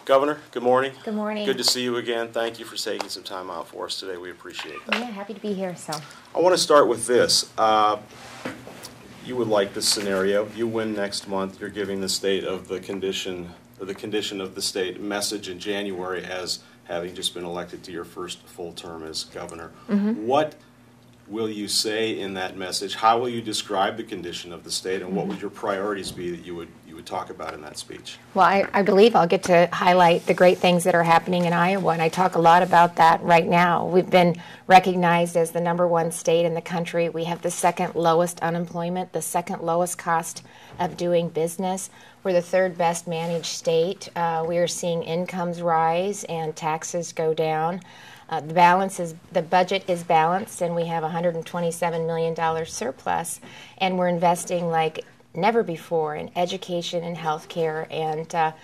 Governor, good morning. Good morning. Good to see you again. Thank you for taking some time out for us today. We appreciate that. Yeah, happy to be here. So I want to start with this. You would like this scenario. You win next month. You're giving the state of the condition of the state message in January as having just been elected to your first full term as governor. What will you say in that message? How will you describe the condition of the state, and what would your priorities be that you would talk about in that speech? well, I believe I'll get to highlight the great things that are happening in Iowa, and I talk a lot about that right now. We've been recognized as the #1 state in the country. We have the second lowest unemployment, the second lowest cost of doing business. We're the third best managed state. We are seeing incomes rise and taxes go down. The budget is balanced, and we have a $127 million surplus, and we're investing like never before in education and healthcare and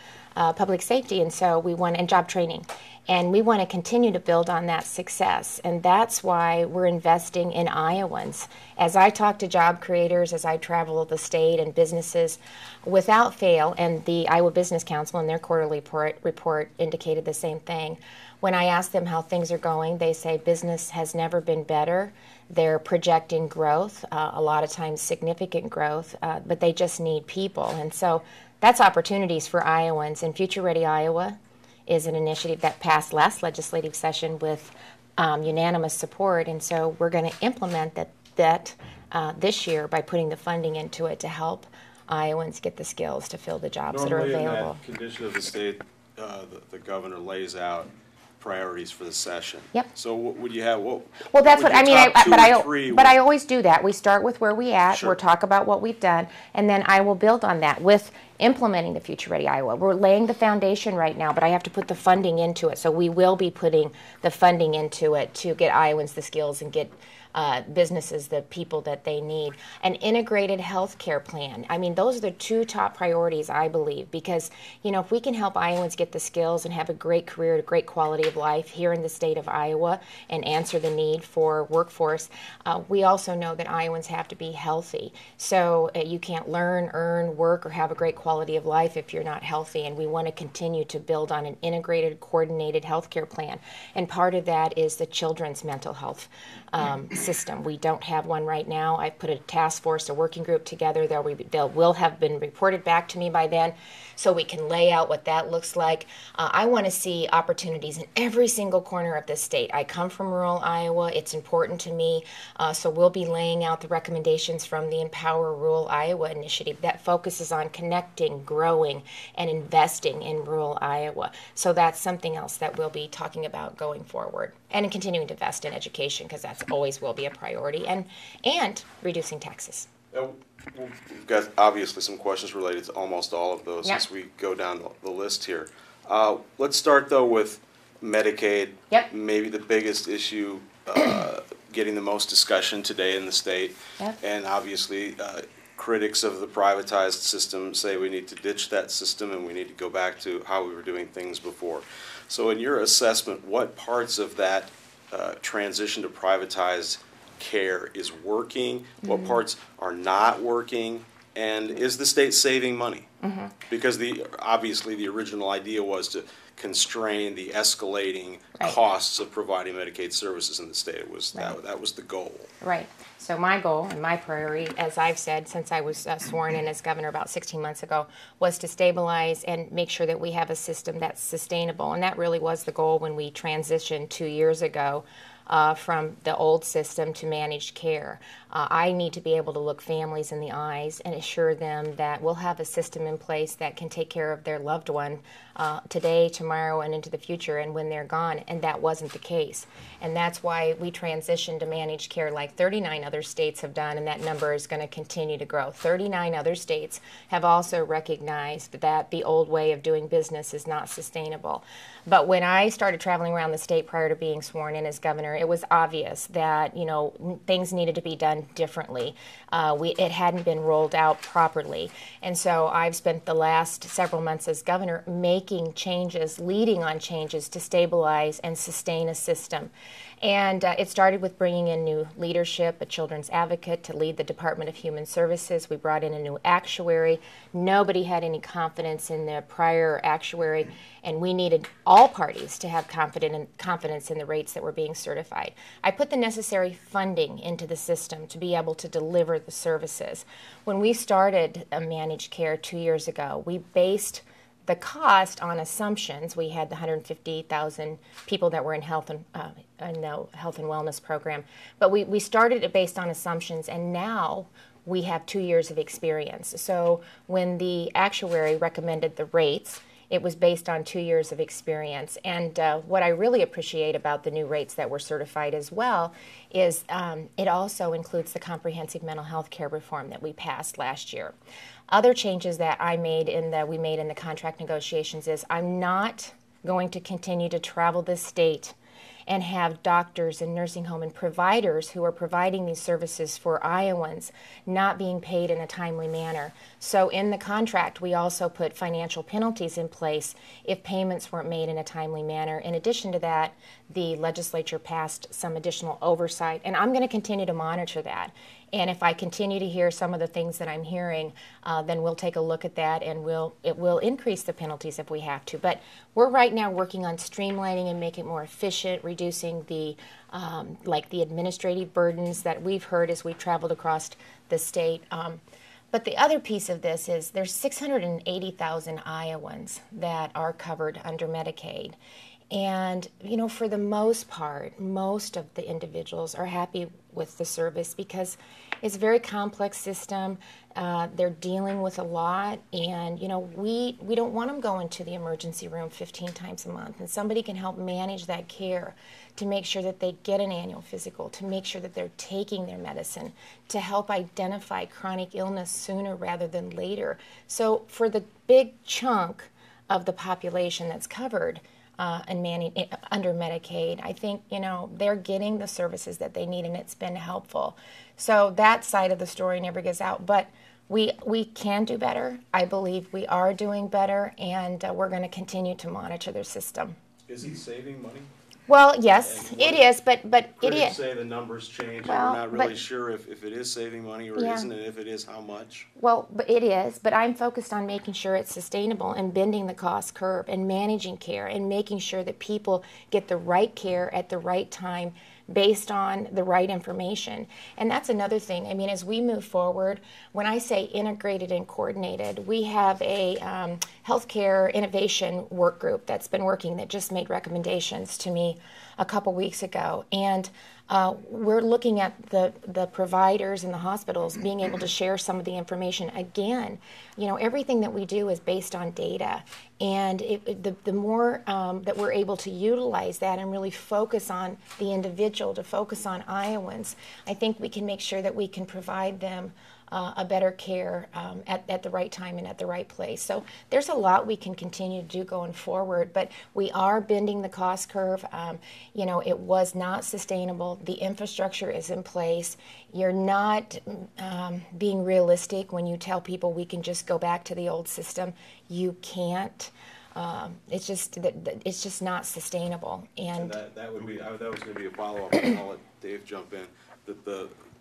public safety, and job training. And we want to continue to build on that success, and that's why we're investing in Iowans. As I talk to job creators, as I travel the state and businesses, without fail, and the Iowa Business Council in their quarterly report indicated the same thing. When I ask them how things are going, they say business has never been better. They're projecting growth, a lot of times significant growth, but they just need people. And so that's opportunities for Iowans. And Future Ready Iowa is an initiative that passed last legislative session with unanimous support. And so we're going to implement that this year by putting the funding into it to help Iowans get the skills to fill the jobs that are available. Normally in that condition of the state, the governor lays out priorities for the session. Yep. So what would you have? Well, that's what I mean. But I always do that. We start with where we at. Sure. We'll talk about what we've done, and then I will build on that with implementing the Future Ready Iowa. We're laying the foundation right now, but I have to put the funding into it. So we will be putting the funding into it to get Iowans the skills and get businesses the people that they need. An integrated health care plan. I mean, those are the two top priorities, I believe, because, if we can help Iowans get the skills and have a great career, a great quality of life here in the state of Iowa and answer the need for workforce, we also know that Iowans have to be healthy. So you can't learn, earn, work, or have a great quality of life if you're not healthy, and we want to continue to build on an integrated, coordinated health care plan. And part of that is the children's mental health system. We don't have one right now. I've put a task force, a working group together. They will have been reported back to me by then, so we can lay out what that looks like. I want to see opportunities in every single corner of the state. I come from rural Iowa. It's important to me. So we'll be laying out the recommendations from the Empower Rural Iowa initiative that focuses on connecting, growing, and investing in rural Iowa. So that's something else that we'll be talking about going forward. And continuing to invest in education, because that's always will be a priority, and reducing taxes. We've got obviously some questions related to almost all of those as we go down the list here. Let's start, though, with Medicaid. Yep. Maybe the biggest issue getting the most discussion today in the state. Yep. And obviously critics of the privatized system say we need to ditch that system and we need to go back to how we were doing things before. So in your assessment, what parts of that transition to privatized care is working? What parts are not working? And is the state saving money? Because obviously the original idea was to constrain the escalating costs of providing Medicaid services in the state. It was that was the goal. Right. So my goal and my priority, as I've said since I was sworn in as governor about 16 months ago, was to stabilize and make sure that we have a system that's sustainable. And that really was the goal when we transitioned 2 years ago from the old system to managed care. I need to be able to look families in the eyes and assure them that we'll have a system in place that can take care of their loved one today, tomorrow, and into the future, and when they're gone. And that wasn't the case. And that's why we transitioned to managed care like 39 other states have done, and that number is going to continue to grow. 39 other states have also recognized that the old way of doing business is not sustainable. But when I started traveling around the state prior to being sworn in as governor, it was obvious that, things needed to be done differently. It hadn't been rolled out properly. And so I've spent the last several months as governor making changes, leading on changes to stabilize and sustain a system. And it started with bringing in new leadership, a children's advocate to lead the Department of Human Services. We brought in a new actuary. Nobody had any confidence in the prior actuary, and we needed all parties to have confidence in the rates that were being certified. I put the necessary funding into the system to be able to deliver the services. When we started managed care 2 years ago, we based the cost on assumptions. We had the 150,000 people that were in health and wellness program, but we started it based on assumptions, and now we have 2 years of experience. So when the actuary recommended the rates, it was based on 2 years of experience. And what I really appreciate about the new rates that were certified as well is it also includes the comprehensive mental health care reform that we passed last year. Other changes that we made in the contract negotiations is I'm not going to continue to travel this state and have doctors and nursing home and providers who are providing these services for Iowans not being paid in a timely manner. So in the contract, we also put financial penalties in place if payments weren't made in a timely manner. In addition to that, the legislature passed some additional oversight, and I'm going to continue to monitor that. And if I continue to hear some of the things that I'm hearing, then we'll take a look at that, and it will increase the penalties if we have to. But we're right now working on streamlining and making it more efficient, reducing the the administrative burdens that we've heard as we've traveled across the state. But the other piece of this is there's 680,000 Iowans that are covered under Medicaid. And, for the most part, most of the individuals are happy with the service because it's a very complex system. They're dealing with a lot, and, we don't want them going to the emergency room 15 times a month. And somebody can help manage that care to make sure that they get an annual physical, to make sure that they're taking their medicine, to help identify chronic illness sooner rather than later. So for the big chunk of the population that's covered, under Medicaid, I think, they're getting the services that they need, and it's been helpful. So that side of the story never gets out, but we can do better. I believe we are doing better, and we're going to continue to monitor their system. Is he saving money? Well, yes, it is, but it is. Say the numbers change, Well, and we're not really sure if it is saving money or Yeah. isn't, and if it is, how much. Well, but it is, but I'm focused on making sure it's sustainable and bending the cost curve and managing care and making sure that people get the right care at the right time based on the right information. And that's another thing. I mean, as we move forward, when I say integrated and coordinated, we have a healthcare innovation work group that's been working that just made recommendations to me a couple weeks ago. And we're looking at the providers and the hospitals being able to share some of the information. Again, everything that we do is based on data. And the more that we're able to utilize that and really focus on the individual, to focus on Iowans, I think we can make sure that we can provide them a better care at the right time and at the right place. So there's a lot we can continue to do going forward, but we are bending the cost curve. It was not sustainable. The infrastructure is in place. You're not being realistic when you tell people we can just go back to the old system. You can't. It's just not sustainable. And that was going to be a follow-up, and I'll let Dave jump in.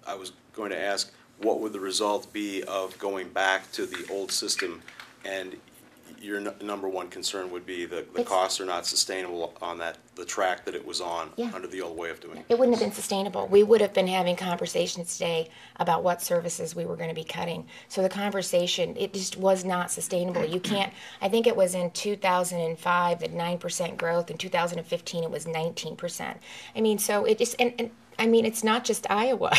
I was going to ask, what would the result be of going back to the old system? And your number one concern would be the costs are not sustainable on the track that it was on under the old way of doing it. It wouldn't have been sustainable. We would have been having conversations today about what services we were going to be cutting. So the conversation, it just was not sustainable. You can't, I think it was in 2005 at 9% growth. In 2015 it was 19%. I mean, so it just, it's not just Iowa.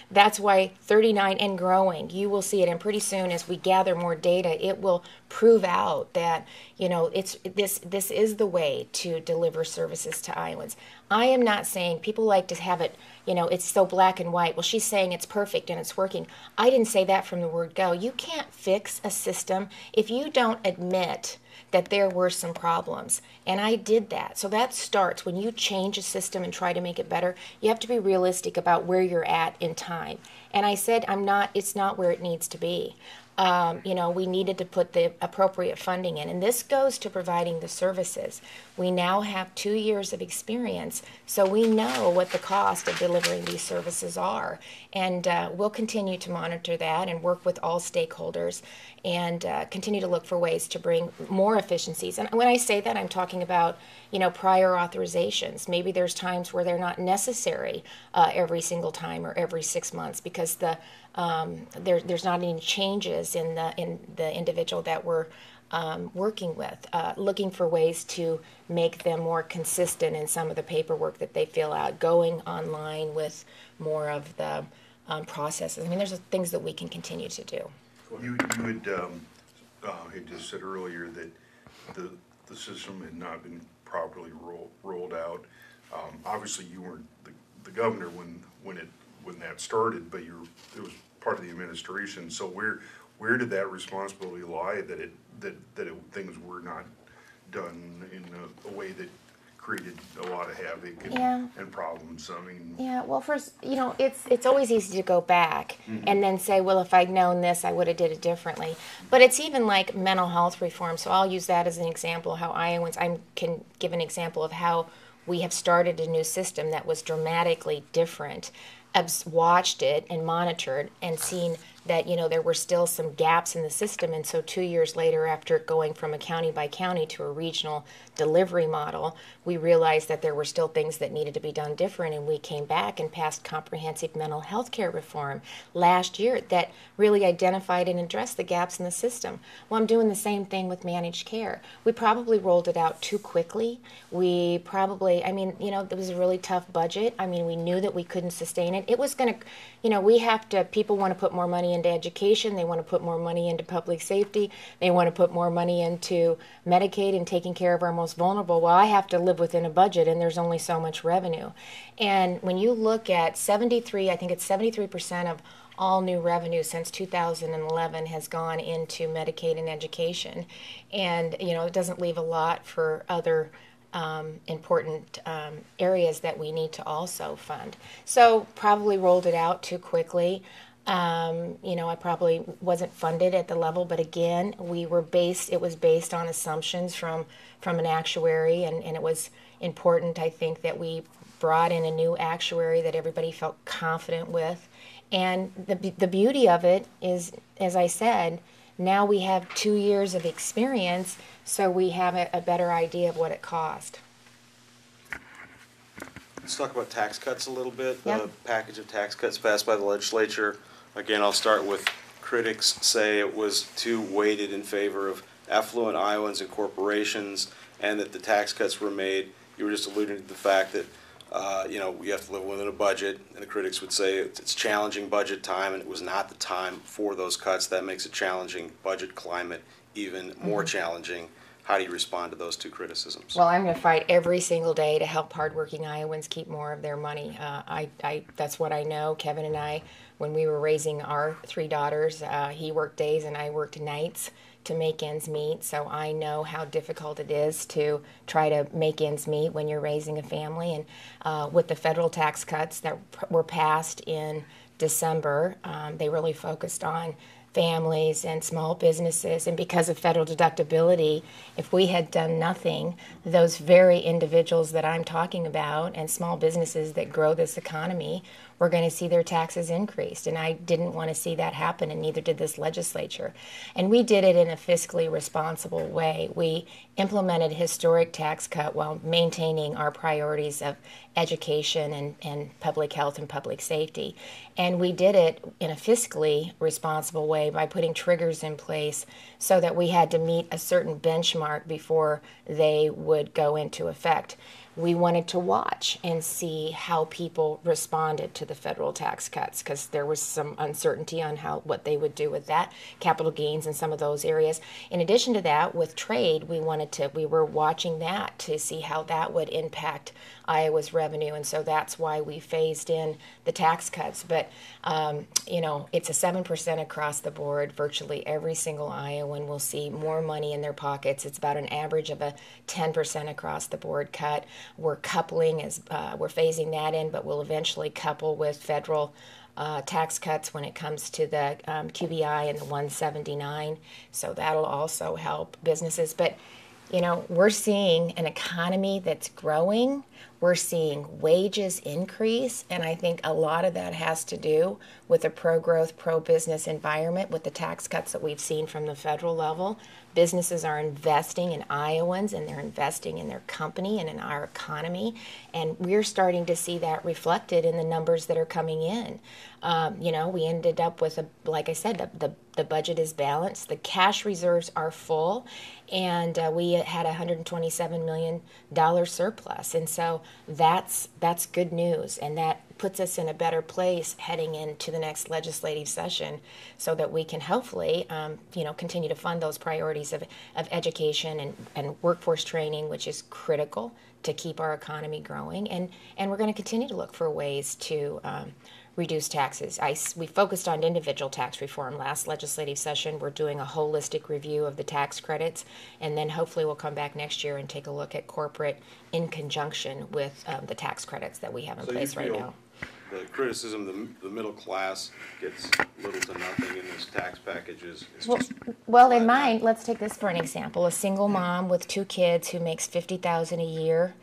That's why 39 and growing, you will see it. And pretty soon, as we gather more data, it will prove out that, this is the way to deliver services to Iowans. I am not saying, people like to have it, it's so black and white. Well, she's saying it's perfect and it's working. I didn't say that from the word go. You can't fix a system if you don't admit that there were some problems. And I did that. So that starts when you change a system and try to make it better, you have to be realistic about where you're at in time. And I said, it's not where it needs to be. We needed to put the appropriate funding in. And this goes to providing the services. We now have 2 years of experience, so we know what the cost of delivering these services are. And we'll continue to monitor that and work with all stakeholders and continue to look for ways to bring more efficiencies. And when I say that, I'm talking about, prior authorizations. Maybe there's times where they're not necessary every single time or every 6 months because there's not any changes in the individual that we're working with, looking for ways to make them more consistent in some of the paperwork that they fill out, going online with more of the processes. I mean, there's things that we can continue to do. You had just said earlier that the system had not been properly rolled out. Obviously, you weren't the governor when that started, but it was part of the administration. So where did that responsibility lie that things were not done in a way that created a lot of havoc and problems? I mean, well, first, it's always easy to go back and then say, well, if I'd known this, I would have did it differently. But it's even like mental health reform. So I'll use that as an example how I can give an example of how we have started a new system that was dramatically different. I've watched it and monitored and seen that there were still some gaps in the system, and so 2 years later, after going from a county by county to a regional delivery model, we realized that there were still things that needed to be done different, and we came back and passed comprehensive mental health care reform last year that really identified and addressed the gaps in the system. Well, I'm doing the same thing with managed care. We probably rolled it out too quickly. It was a really tough budget. I mean, we knew that we couldn't sustain it. It was going to, people want to put more money into education, they want to put more money into public safety, they want to put more money into Medicaid and taking care of our most vulnerable. Well, I have to live within a budget and there's only so much revenue. And when you look at 73% of all new revenue since 2011 has gone into Medicaid and education. And, it doesn't leave a lot for other important areas that we need to also fund. So probably rolled it out too quickly. I probably wasn't funded at the level, but again, it was based on assumptions from an actuary, and it was important, I think, that we brought in a new actuary that everybody felt confident with. And the beauty of it is, as I said, now we have 2 years of experience, so we have a better idea of what it cost. Let's talk about tax cuts a little bit. Yeah. The package of tax cuts passed by the legislature. Again, I'll start with critics say it was too weighted in favor of affluent Iowans and corporations, and that the tax cuts were made. You were just alluding to the fact that we have to live within a budget, and the critics would say it's challenging budget time, and it was not the time for those cuts. That makes a challenging budget climate even more challenging. How do you respond to those two criticisms? Well, I'm going to fight every single day to help hardworking Iowans keep more of their money. That's what I know. Kevin and I, when we were raising our 3 daughters, he worked days and I worked nights to make ends meet. So I know how difficult it is to try to make ends meet when you're raising a family. And with the federal tax cuts that were passed in December, they really focused on families and small businesses, and because of federal deductibility, if we had done nothing, those very individuals that I'm talking about and small businesses that grow this economy were going to see their taxes increased, and I didn't want to see that happen, and neither did this legislature. And we did it in a fiscally responsible way. We implemented a historic tax cut while maintaining our priorities of education and public health and public safety. And we did it in a fiscally responsible way by putting triggers in place so that we had to meet a certain benchmark before they would go into effect. we wanted to watch and see how people responded to the federal tax cuts, because there was some uncertainty on what they would do with that, capital gains in some of those areas. In addition to that, with trade, we were watching that to see how that would impact Iowa's revenue, and so that's why we phased in the tax cuts. But it's a 7% across the board. Virtually every single Iowan will see more money in their pockets. It's about an average of a 10% across the board cut. We're phasing that in, but we'll eventually couple with federal tax cuts when it comes to the QBI and the 179. So that'll also help businesses. But we're seeing an economy that's growing. We're seeing wages increase, and I think a lot of that has to do with a pro-growth, pro-business environment with the tax cuts that we've seen from the federal level. Businesses are investing in Iowans, and they're investing in their company and in our economy, and we're starting to see that reflected in the numbers that are coming in. We ended up with, like I said, the budget is balanced, the cash reserves are full, and we had a $127 million surplus, and so that's good news, and that puts us in a better place heading into the next legislative session, so that we can hopefully continue to fund those priorities of education and workforce training, which is critical to keep our economy growing, and we're going to continue to look for ways to reduce taxes. We focused on individual tax reform last legislative session. We're doing a holistic review of the tax credits, and then hopefully we'll come back next year and take a look at corporate in conjunction with the tax credits that we have in place right now. The criticism the middle class gets little to nothing in this tax package is well, in mine, let's take this for an example. A single mom with 2 kids who makes $50,000 a year,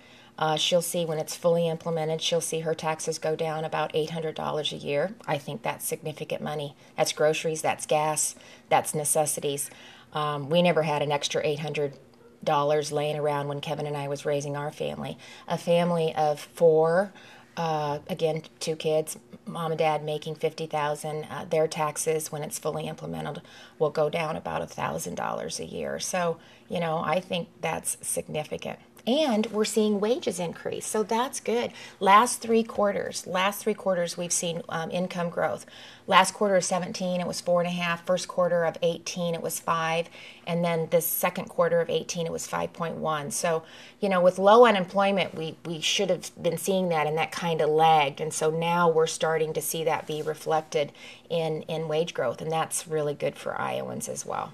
she'll see, when it's fully implemented, she'll see her taxes go down about $800 a year. I think that's significant money. That's groceries, that's gas, that's necessities. We never had an extra $800 laying around when Kevin and I was raising our family. A family of 4, again, 2 kids, mom and dad making $50,000, their taxes, when it's fully implemented, will go down about $1,000 a year. So, I think that's significant. And we're seeing wages increase, so that's good. Last three quarters, we've seen income growth. Last quarter of 17, it was 4.5. First quarter of 18, it was 5, and then the second quarter of 18, it was 5.1. So, with low unemployment, we should have been seeing that, and that kind of lagged. And so now we're starting to see that be reflected in wage growth, and that's really good for Iowans as well.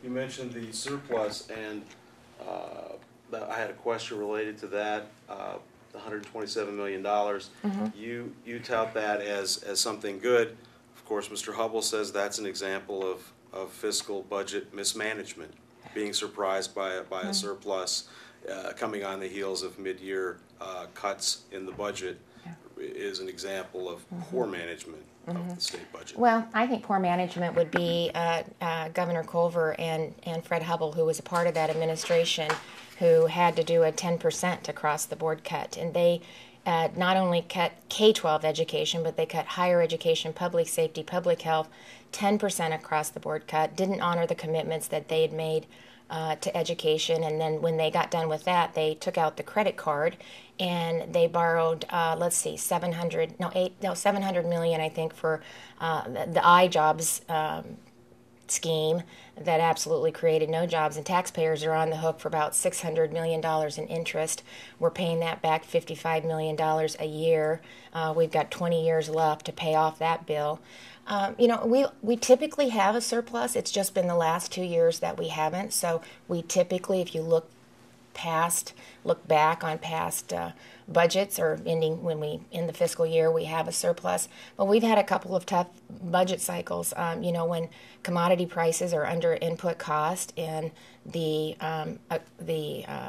You mentioned the surplus, and I had a question related to that, the $127 million. Mm-hmm. You tout that as something good. Of course, Mr. Hubble says that's an example of fiscal budget mismanagement, being surprised by a surplus coming on the heels of mid-year cuts in the budget is an example of poor management of the state budget. Well, I think poor management would be Governor Culver and Fred Hubble, who was a part of that administration, who had to do a 10% across-the-board cut. And they not only cut K-12 education, but they cut higher education, public safety, public health, 10% across-the-board cut, didn't honor the commitments that they had made to education. And then when they got done with that, they took out the credit card and they borrowed, $700 million, I think, for the iJobs scheme that absolutely created no jobs, and taxpayers are on the hook for about $600 million in interest. We're paying that back $55 million a year. We've got 20 years left to pay off that bill. We typically have a surplus. It's just been the last 2 years that we haven't. So we typically, if you look back on past budgets or ending when we end the fiscal year, we have a surplus. But we've had a couple of tough budget cycles. When commodity prices are under input cost and the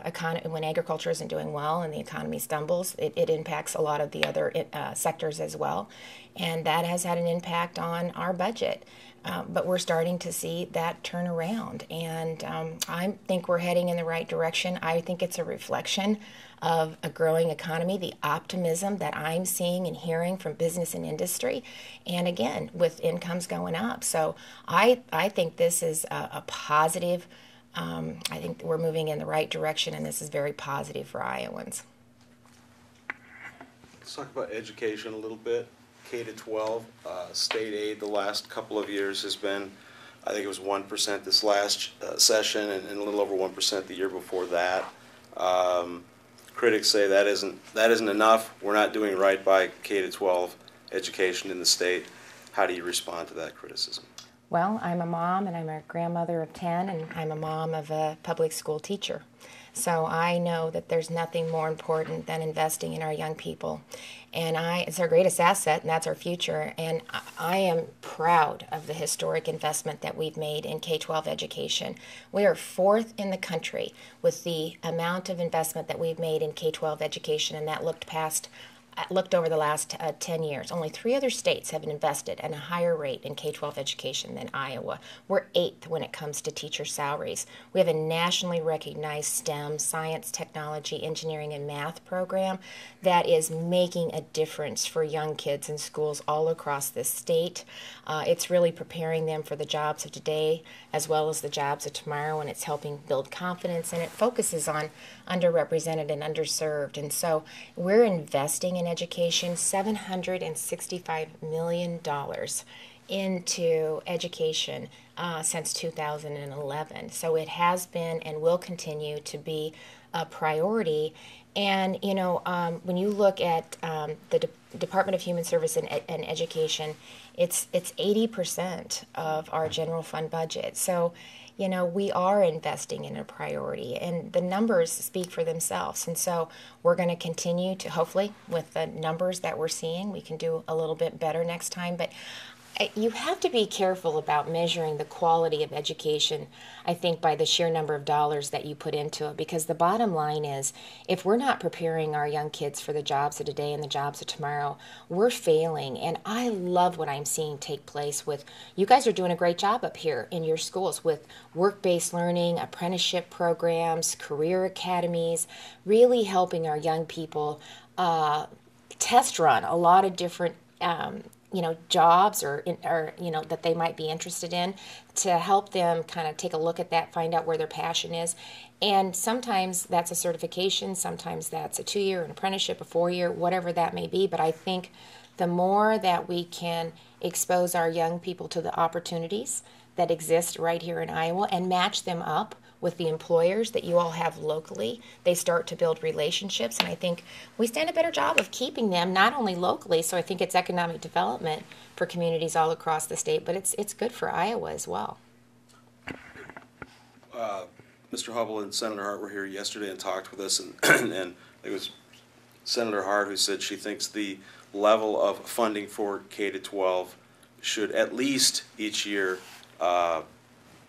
economy, when agriculture isn't doing well and the economy stumbles, it impacts a lot of the other sectors as well, and that has had an impact on our budget. But we're starting to see that turn around, and I think we're heading in the right direction. I think it's a reflection of a growing economy, the optimism that I'm seeing and hearing from business and industry, and again, with incomes going up. So I think this is a positive. I think we're moving in the right direction, and this is very positive for Iowans. Let's talk about education a little bit. K to 12, state aid the last couple of years has been, I think it was 1% this last session, and a little over 1% the year before that. Critics say that isn't enough. We're not doing right by K to 12 education in the state. How do you respond to that criticism? Well, I'm a mom, and I'm a grandmother of 10, and I'm a mom of a public school teacher. So I know that there's nothing more important than investing in our young people. And it's our greatest asset, and that's our future. And I am proud of the historic investment that we've made in K-12 education. We are fourth in the country with the amount of investment that we've made in K-12 education, and that looked over the last 10 years. Only 3 other states have invested at a higher rate in K-12 education than Iowa. We're 8th when it comes to teacher salaries. We have a nationally recognized STEM, science, technology, engineering, and math program that is making a difference for young kids in schools all across this state. It's really preparing them for the jobs of today as well as the jobs of tomorrow, and it's helping build confidence, and it focuses on underrepresented and underserved. And so we're investing in education, $765 million into education since 2011. So it has been and will continue to be a priority. And, when you look at the Department of Human Service and Education, it's 80% of our general fund budget. So, we are investing in a priority, and the numbers speak for themselves. And so we're going to continue to, hopefully, with the numbers that we're seeing, we can do a little bit better next time. But you have to be careful about measuring the quality of education, I think, by the sheer number of dollars that you put into it, because the bottom line is, if we're not preparing our young kids for the jobs of today and the jobs of tomorrow, we're failing. And I love what I'm seeing take place with, you guys are doing a great job up here in your schools with work-based learning, apprenticeship programs, career academies, really helping our young people test run a lot of different jobs or that they might be interested in, to help them kind of take a look at that, find out where their passion is. And sometimes that's a certification, sometimes that's a 2-year, an apprenticeship, a 4-year, whatever that may be. But I think the more that we can expose our young people to the opportunities that exist right here in Iowa and match them up with the employers that you all have locally, they start to build relationships. And I think we stand a better job of keeping them not only locally, so I think it's economic development for communities all across the state, but it's good for Iowa as well. Mr. Hubble and Senator Hart were here yesterday and talked with us, and it was Senator Hart who said she thinks the level of funding for K to 12 should at least each year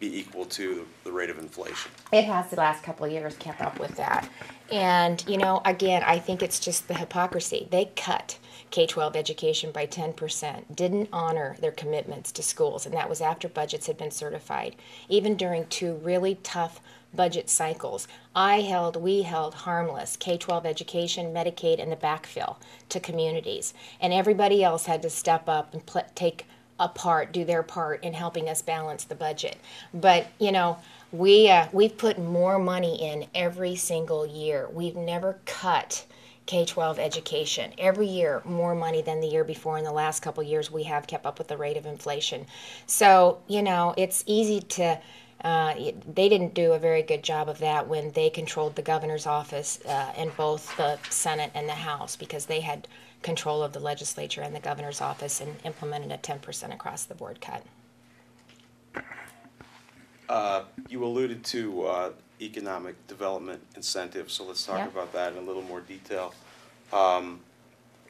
be equal to the rate of inflation. It has the last couple of years kept up with that. And, again, I think it's just the hypocrisy. They cut K-12 education by 10%, didn't honor their commitments to schools, and that was after budgets had been certified. Even during 2 really tough budget cycles, we held harmless K-12 education, Medicaid, and the backfill to communities. And everybody else had to step up and do their part in helping us balance the budget. But, we've put more money in every single year. We've never cut K-12 education. Every year, more money than the year before. In the last couple of years, we have kept up with the rate of inflation. So, it's easy to, they didn't do a very good job of that when they controlled the governor's office in both the Senate and the House, because they had control of the legislature and the governor's office and implemented a 10% across the board cut. You alluded to economic development incentives, so let's talk about that in a little more detail.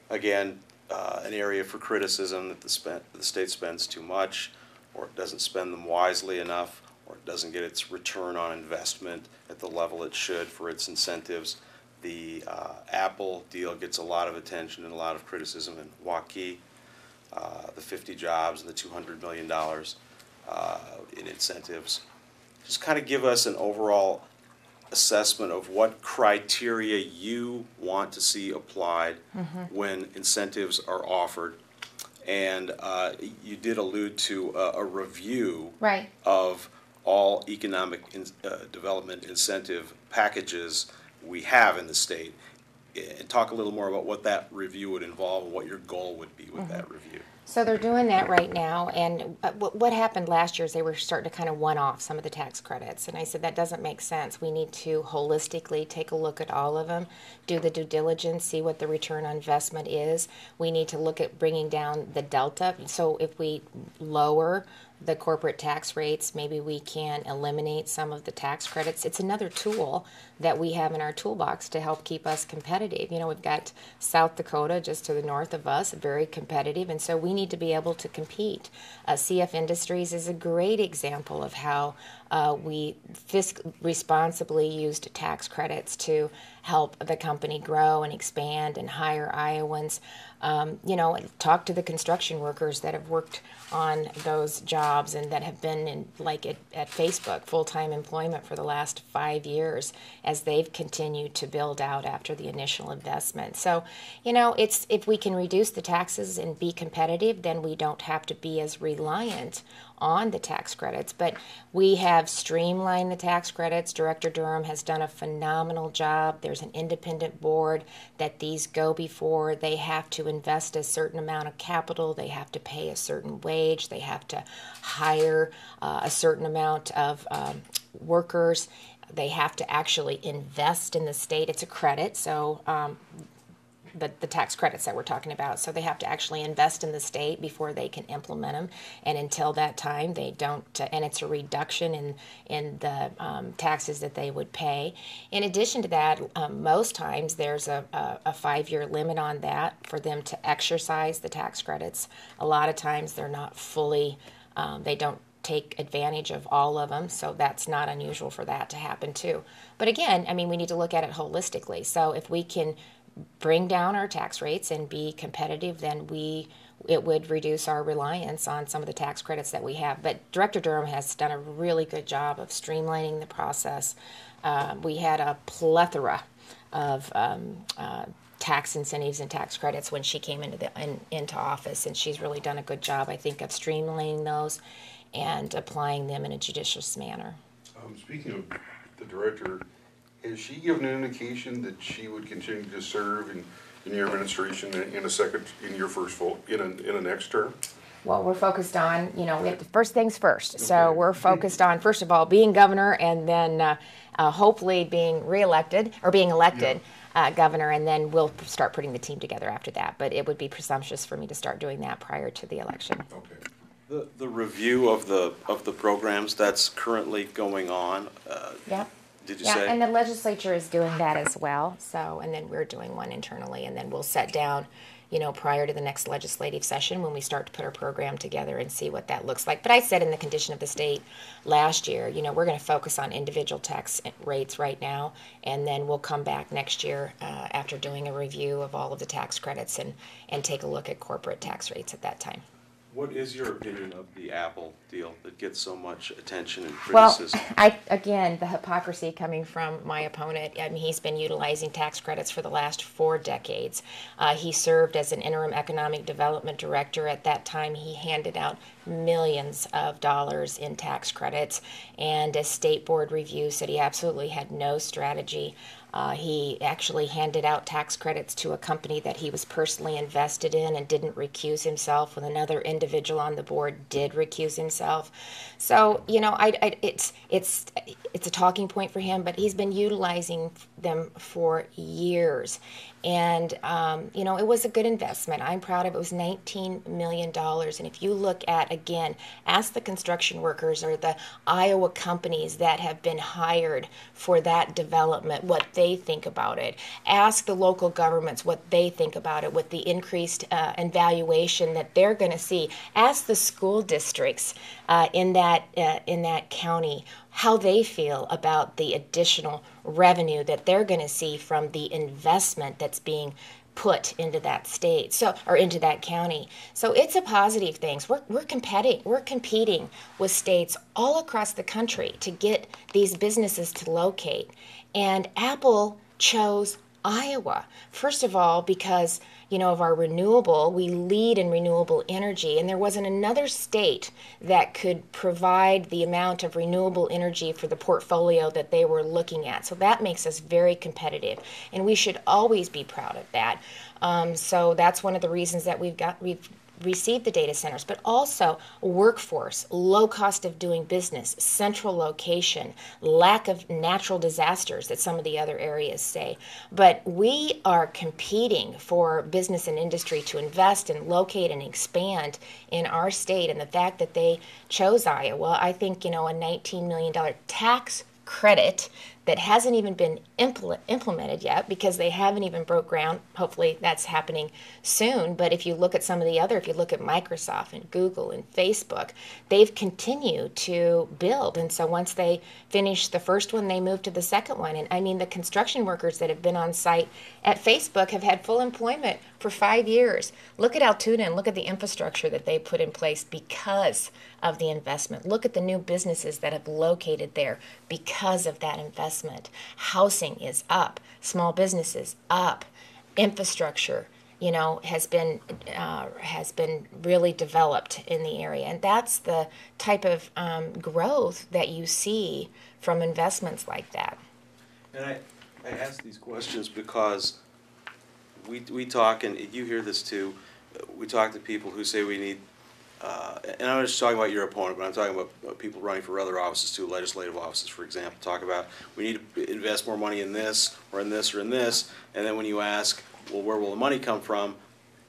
Again, an area for criticism that the state spends too much, or it doesn't spend them wisely enough, or it doesn't get its return on investment at the level it should for its incentives. The Apple deal gets a lot of attention and a lot of criticism in Waukee. The 50 jobs and the $200 million in incentives. Just kind of give us an overall assessment of what criteria you want to see applied when incentives are offered. And you did allude to a review of all economic development incentive packages we have in the state. and talk a little more about what that review would involve and what your goal would be with that review. So they're doing that right now, and what happened last year is they were starting to kind of one-off some of the tax credits, and I said that doesn't make sense. We need to holistically take a look at all of them, do the due diligence, see what the return on investment is. We need to look at bringing down the delta, so if we lower the corporate tax rates, maybe we can eliminate some of the tax credits. It's another tool that we have in our toolbox to help keep us competitive. You know, we've got South Dakota just to the north of us, very competitive, and so we need to be able to compete. CF Industries is a great example of how we responsibly used tax credits to help the company grow and expand and hire Iowans. You know, talk to the construction workers that have worked on those jobs and that have been in, like at Facebook, full-time employment for the last 5 years as they've continued to build out after the initial investment. So, you know, it's if we can reduce the taxes and be competitive, then we don't have to be as reliant on the tax credits. But we have streamlined the tax credits. Director Durham has done a phenomenal job. There's an independent board that these go before. They have to invest a certain amount of capital. They have to pay a certain wage. They have to hire a certain amount of workers. They have to actually invest in the state. It's a credit, so the tax credits that we're talking about. So they have to actually invest in the state before they can implement them. And until that time, they don't, and it's a reduction in the taxes that they would pay. In addition to that, most times there's a 5-year limit on that for them to exercise the tax credits. A lot of times they're not fully, they don't take advantage of all of them, so that's not unusual for that to happen too. But again, I mean, we need to look at it holistically. So if we can bring down our tax rates and be competitive, then it would reduce our reliance on some of the tax credits that we have. But Director Durham has done a really good job of streamlining the process. We had a plethora of tax incentives and tax credits when she came into office, and she's really done a good job, I think, of streamlining those and applying them in a judicious manner. Speaking of the director, has she given an indication that she would continue to serve in your administration in your first in a next term? Well, we're focused on, you know, we have to first things first. So we're focused on, first of all, being governor, and then hopefully being reelected or being elected governor, and then we'll start putting the team together after that. But it would be presumptuous for me to start doing that prior to the election. Okay. The review of the programs that's currently going on. Yep. Did you say? And the legislature is doing that as well. So, and then we're doing one internally, and then we'll set down, you know, prior to the next legislative session when we start to put our program together and see what that looks like. But I said in the condition of the state last year, you know, we're going to focus on individual tax rates right now, and then we'll come back next year after doing a review of all of the tax credits and take a look at corporate tax rates at that time. What is your opinion of the Apple deal that gets so much attention and Well, criticism? again, the hypocrisy coming from my opponent. I mean, he's been utilizing tax credits for the last 4 decades. He served as an interim economic development director. At that time, he handed out millions of dollars in tax credits, and a state board review said he absolutely had no strategy. He actually handed out tax credits to a company that he was personally invested in and didn't recuse himself, when another individual on the board did recuse himself. So, you know, it's a talking point for him, but he's been utilizing them for years. And, you know, it was a good investment. I'm proud of it. It was $19 million. And if you look at, again, ask the construction workers or the Iowa companies that have been hired for that development what they think about it. Ask the local governments what they think about it with the increased valuation that they're going to see. Ask the school districts in that county how they feel about the additional revenue that they're going to see from the investment that's being put into that state, or into that county. So it's a positive thing. We're competing with states all across the country to get these businesses to locate. And Apple chose Iowa. First of all, because, of our renewable, we lead in renewable energy, and there wasn't another state that could provide the amount of renewable energy for the portfolio that they were looking at. So that makes us very competitive, and we should always be proud of that. So that's one of the reasons that we've received the data centers, but also workforce, low cost of doing business, central location, lack of natural disasters that some of the other areas say. But we are competing for business and industry to invest and locate and expand in our state, and the fact that they chose Iowa, I think, a $19 million tax credit that hasn't even been implemented yet because they haven't even broke ground. Hopefully that's happening soon. But if you look at some of the other, if you look at Microsoft and Google and Facebook, they've continued to build. And so once they finish the first one, they move to the second one. And I mean, the construction workers that have been on site at Facebook have had full employment for 5 years. Look at Altoona and look at the infrastructure that they put in place because of the investment. Look at the new businesses that have located there because of that investment. Housing is up, small businesses up, infrastructure, has been really developed in the area, and that's the type of growth that you see from investments like that. And I ask these questions because we talk, and you hear this too. We talk to people who say we need. And I'm not just talking about your opponent, but I'm talking about people running for other offices too, legislative offices, for example. Talk about we need to invest more money in this or in this or in this, and then when you ask, well, where will the money come from?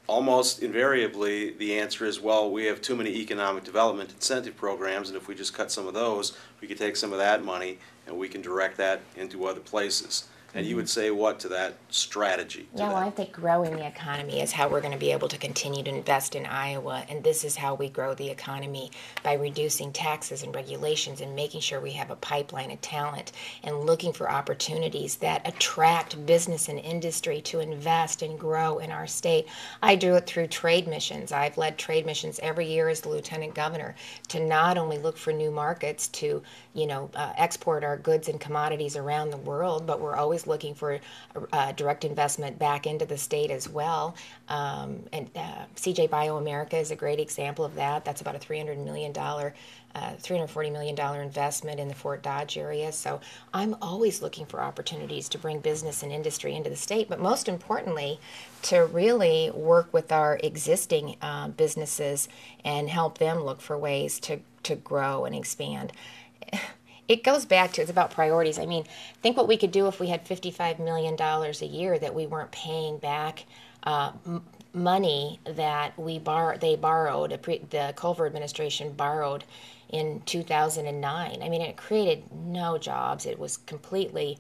Almost invariably, the answer is, well, we have too many economic development incentive programs, and if we just cut some of those, we could take some of that money and we can direct that into other places. And you would say what to that strategy? Yeah, well, I think growing the economy is how we're going to be able to continue to invest in Iowa, and this is how we grow the economy, by reducing taxes and regulations and making sure we have a pipeline of talent and looking for opportunities that attract business and industry to invest and grow in our state. I do it through trade missions. I've led trade missions every year as the lieutenant governor to not only look for new markets to, export our goods and commodities around the world, but we're always looking for direct investment back into the state as well. And CJ BioAmerica is a great example of that. That's about a $340 million investment in the Fort Dodge area. So I'm always looking for opportunities to bring business and industry into the state, but most importantly, to really work with our existing businesses and help them look for ways to grow and expand. It goes back to, it's about priorities. I mean, think what we could do if we had $55 million a year that we weren't paying back money that they borrowed, the Culver administration borrowed in 2009. I mean, it created no jobs. It was completely,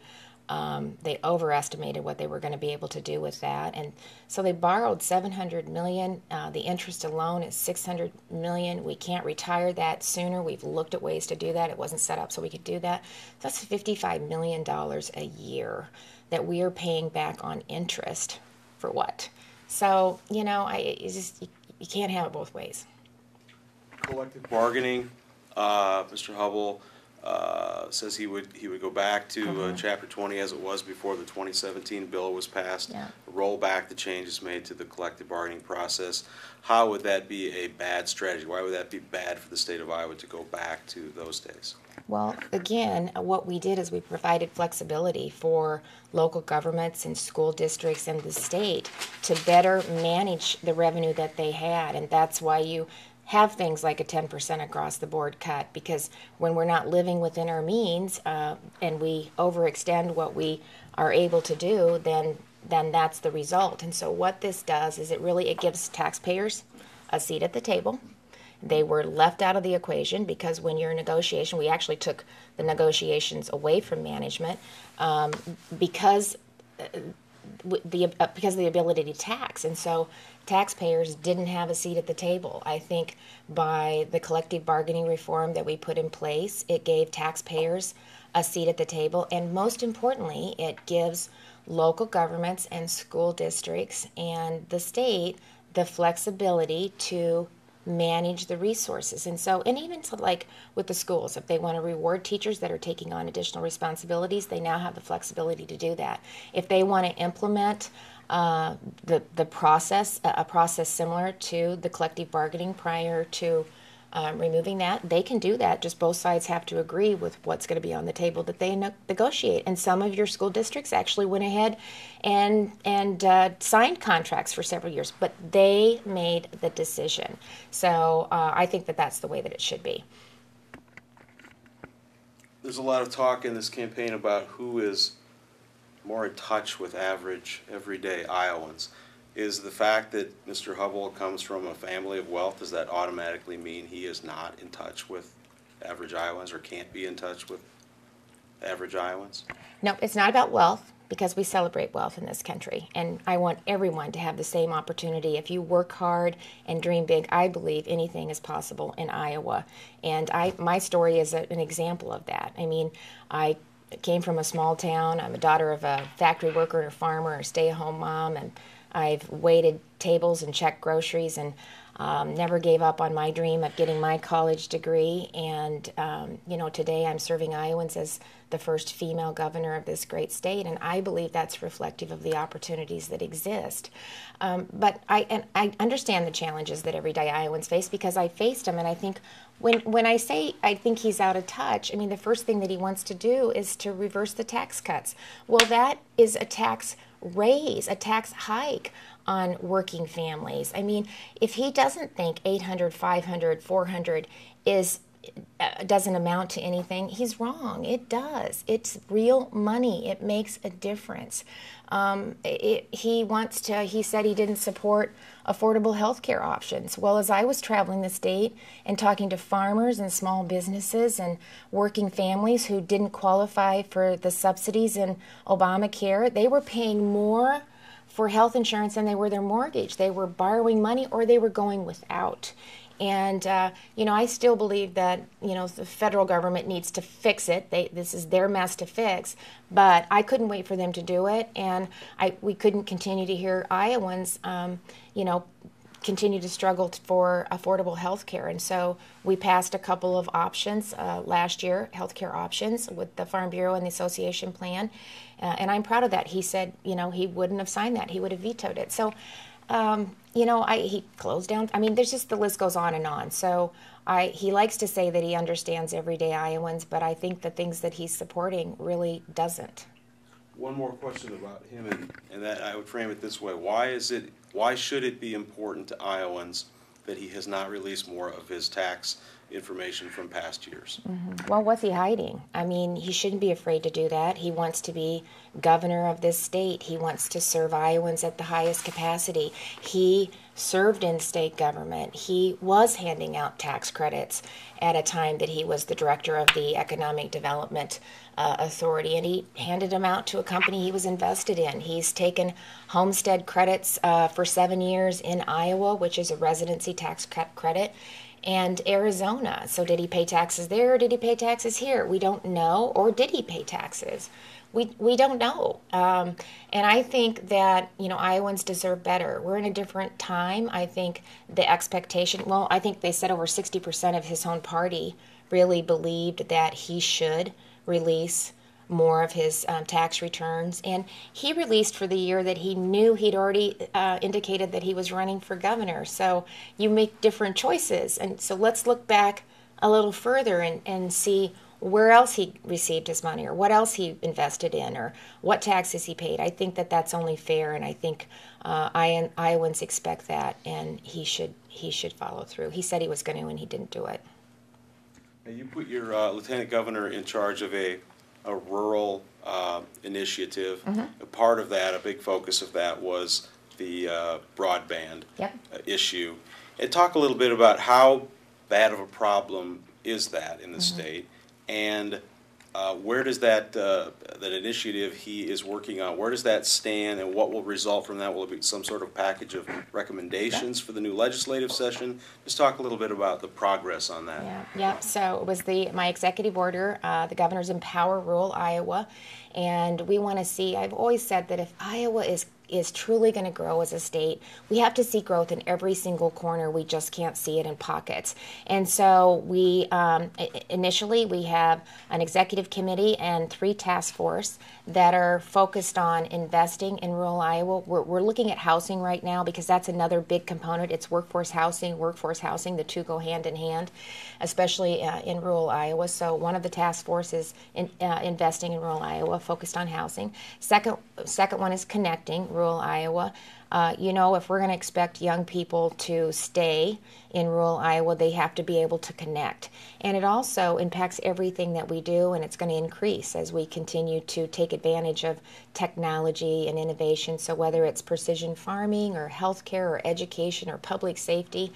they overestimated what they were going to be able to do with that. And so they borrowed $700 million. The interest alone is $600 million. We can't retire that sooner. We've looked at ways to do that. It wasn't set up so we could do that. That's $55 million a year that we are paying back on interest for what? So, you can't have it both ways. Collective bargaining, Mr. Hubble says he would go back to Chapter 20 as it was before the 2017 bill was passed, roll back the changes made to the collective bargaining process. How would that be a bad strategy? Why would that be bad for the state of Iowa to go back to those days? Well, again, what we did is we provided flexibility for local governments and school districts and the state to better manage the revenue that they had, and that's why you have things like a 10% across the board cut, because when we're not living within our means and we overextend what we are able to do, then that's the result. And so what this does is it gives taxpayers a seat at the table. They were left out of the equation because when you're in negotiation, we actually took the negotiations away from management because of the ability to tax. And so taxpayers didn't have a seat at the table. I think by the collective bargaining reform that we put in place, it gave taxpayers a seat at the table. And most importantly, it gives local governments and school districts and the state the flexibility to manage the resources. And so, and even to like with the schools, if they want to reward teachers that are taking on additional responsibilities, they now have the flexibility to do that. If they want to implement the process, a process similar to the collective bargaining prior to removing that, they can do that. Just both sides have to agree with what's going to be on the table that they negotiate. And some of your school districts actually went ahead and signed contracts for several years, but they made the decision. So I think that that's the way that it should be. There's a lot of talk in this campaign about who is more in touch with average, everyday Iowans. Is the fact that Mr. Hubble comes from a family of wealth, does that automatically mean he is not in touch with average Iowans or can't be in touch with average Iowans? No, it's not about wealth, because we celebrate wealth in this country. And I want everyone to have the same opportunity. If you work hard and dream big, I believe anything is possible in Iowa. And my story is an example of that. I mean, I came from a small town. I'm a daughter of a factory worker and a farmer, a stay-at-home mom, and I've waited tables and checked groceries and never gave up on my dream of getting my college degree. And, today I'm serving Iowans as the first female governor of this great state, and I believe that's reflective of the opportunities that exist. But I understand the challenges that everyday Iowans face, because I faced them, and I think when I say I think he's out of touch, I mean, the first thing that he wants to do is to reverse the tax cuts. Well, that is a tax raise, a tax hike on working families. I mean, if he doesn't think 800, 500, 400 doesn't amount to anything, he's wrong. It does. It's real money. It makes a difference. He said he didn't support affordable health care options. Well, as I was traveling the state and talking to farmers and small businesses and working families who didn't qualify for the subsidies in Obamacare, they were paying more for health insurance than they were their mortgage. They were borrowing money or they were going without. And, I still believe that, the federal government needs to fix it. This is their mess to fix. But I couldn't wait for them to do it. And we couldn't continue to hear Iowans, continue to struggle for affordable health care. And so we passed a couple of options last year, health care options, with the Farm Bureau and the association plan. And I'm proud of that. He said, he wouldn't have signed that. He would have vetoed it. So, he closed down. I mean, there's just, the list goes on and on. So he likes to say that he understands everyday Iowans, but I think the things that he's supporting really doesn't. One more question about him, and that I would frame it this way. Why should it be important to Iowans that he has not released more of his tax information from past years? Mm-hmm. Well, what's he hiding? I mean, he shouldn't be afraid to do that. He wants to be governor of this state. He wants to serve Iowans at the highest capacity. He served in state government. He was handing out tax credits at a time that he was the director of the Economic Development Authority, and he handed them out to a company he was invested in. He's taken homestead credits for 7 years in Iowa, which is a residency tax credit, and Arizona. So did he pay taxes there or did he pay taxes here? We don't know. Or did he pay taxes? We don't know. And I think that, Iowans deserve better. We're in a different time. I think the expectation, I think they said over 60% of his own party really believed that he should release more of his tax returns. And he released for the year that he knew he'd already indicated that he was running for governor. So you make different choices. And so let's look back a little further and see where else he received his money, or what else he invested in, or what taxes he paid. I think that that's only fair, and I think Iowans expect that, and he should follow through. He said he was going to, and he didn't do it. Now, you put your lieutenant governor in charge of a rural initiative. Mm-hmm. A part of that, a big focus of that, was the broadband issue. And talk a little bit about how bad of a problem is that in the state, and where does that initiative he is working on, where does that stand, and what will result from that? Will it be some sort of package of recommendations for the new legislative session? Just talk a little bit about the progress on that. Yeah. So it was my executive order, the Governor's Empower Rural Iowa, And we want to see, I've always said that if Iowa is truly going to grow as a state, we have to see growth in every single corner. We just can't see it in pockets. And so we initially we have an executive committee and 3 task force that are focused on investing in rural Iowa. We're looking at housing right now because that's another big component. It's workforce housing. The two go hand in hand, especially in rural Iowa. So one of the task forces investing in rural Iowa, focused on housing. Second one is connecting rural Iowa. If we're going to expect young people to stay in rural Iowa, they have to be able to connect. And it also impacts everything that we do, and it's going to increase as we continue to take advantage of technology and innovation. So whether it's precision farming or healthcare or education or public safety,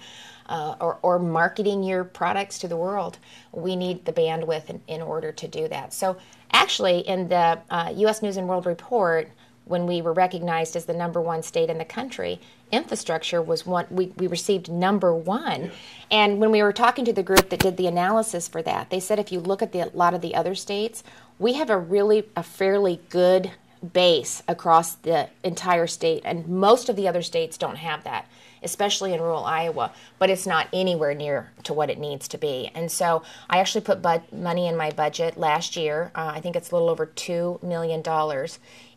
or marketing your products to the world, we need the bandwidth in order to do that. So actually, in the U.S. News and World Report, when we were recognized as the #1 state in the country, infrastructure was one. We received #1. Yeah. And when we were talking to the group that did the analysis for that, they said if you look at a lot of the other states, we have a fairly good base across the entire state, and most of the other states don't have that, especially in rural Iowa, but it's not anywhere near to what it needs to be. And so I actually put money in my budget last year. I think it's a little over $2 million,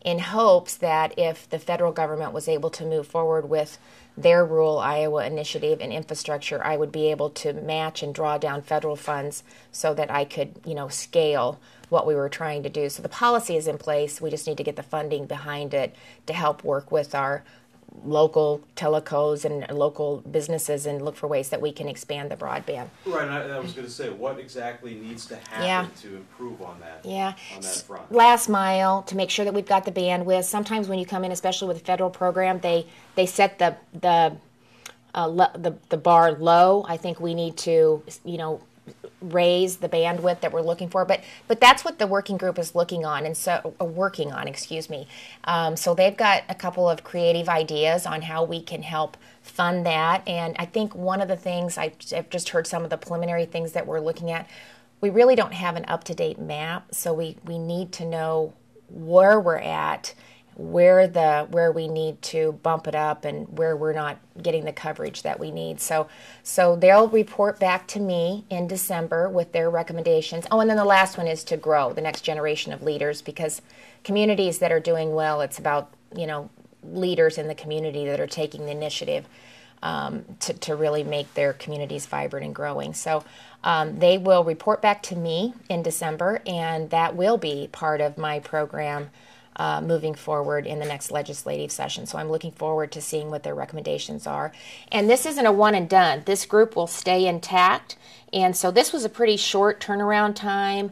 in hopes that if the federal government was able to move forward with their rural Iowa initiative and infrastructure, I would be able to match and draw down federal funds so that I could, scale what we were trying to do. So the policy is in place. We just need to get the funding behind it to help work with our local telecos and local businesses and look for ways that we can expand the broadband. Right, and I was going to say, what exactly needs to happen to improve on that? Yeah, on that front? Last mile, to make sure that we've got the bandwidth. Sometimes when you come in, especially with a federal program, they set the bar low. I think we need to, raise the bandwidth that we're looking for, but that's what the working group is working on. So they've got a couple of creative ideas on how we can help fund that. And I think one of the things I've just heard some of the preliminary things that we're looking at. We really don't have an up-to-date map, so we need to know where we're at, where we need to bump it up, and where we're not getting the coverage that we need. So they'll report back to me in December with their recommendations. Oh, and then the last one is to grow the next generation of leaders, because communities that are doing well, it's about, leaders in the community that are taking the initiative to really make their communities vibrant and growing. So they will report back to me in December, and that will be part of my program moving forward in the next legislative session. So I'm looking forward to seeing what their recommendations are. And this isn't a one and done. This group will stay intact. And so this was a pretty short turnaround time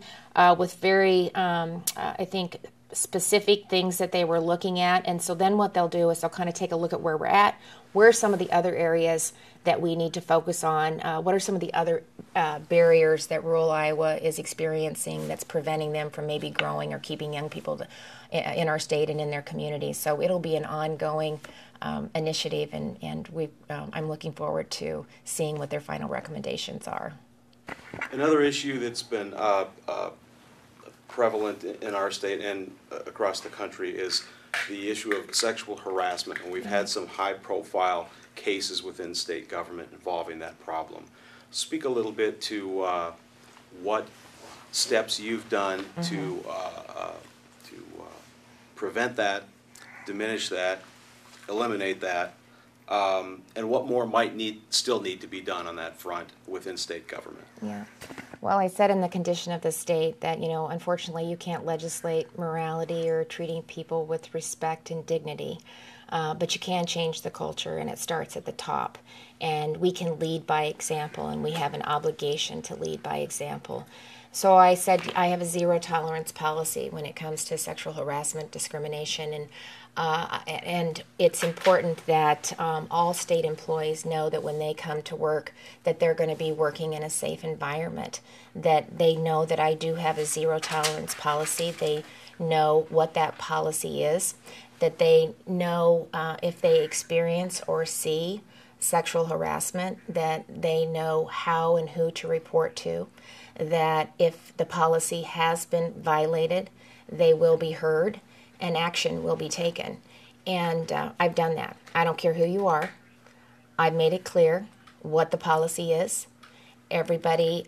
with very, I think, specific things that they were looking at. And so then what they'll do is they'll kind of take a look at where we're at, where are some of the other areas that we need to focus on, what are some of the other barriers that rural Iowa is experiencing that's preventing them from maybe growing or keeping young people in our state and in their communities. So it'll be an ongoing initiative, and I'm looking forward to seeing what their final recommendations are. Another issue that's been prevalent in our state and across the country is the issue of sexual harassment, and we've had some high-profile cases within state government involving that problem. Speak a little bit to what steps you've done to prevent that, diminish that, eliminate that, and what more might still need to be done on that front within state government. Yeah. Well, I said in the condition of the state that, unfortunately you can't legislate morality or treating people with respect and dignity, but you can change the culture, and it starts at the top. And we can lead by example, and we have an obligation to lead by example. So I said I have a zero tolerance policy when it comes to sexual harassment, discrimination, and it's important that all state employees know that when they come to work that they're going to be working in a safe environment, that they know that I do have a zero tolerance policy. They know what that policy is, that they know if they experience or see sexual harassment, that they know how and who to report to, that if the policy has been violated, they will be heard and action will be taken. And I've done that. I don't care who you are. I've made it clear what the policy is. Everybody,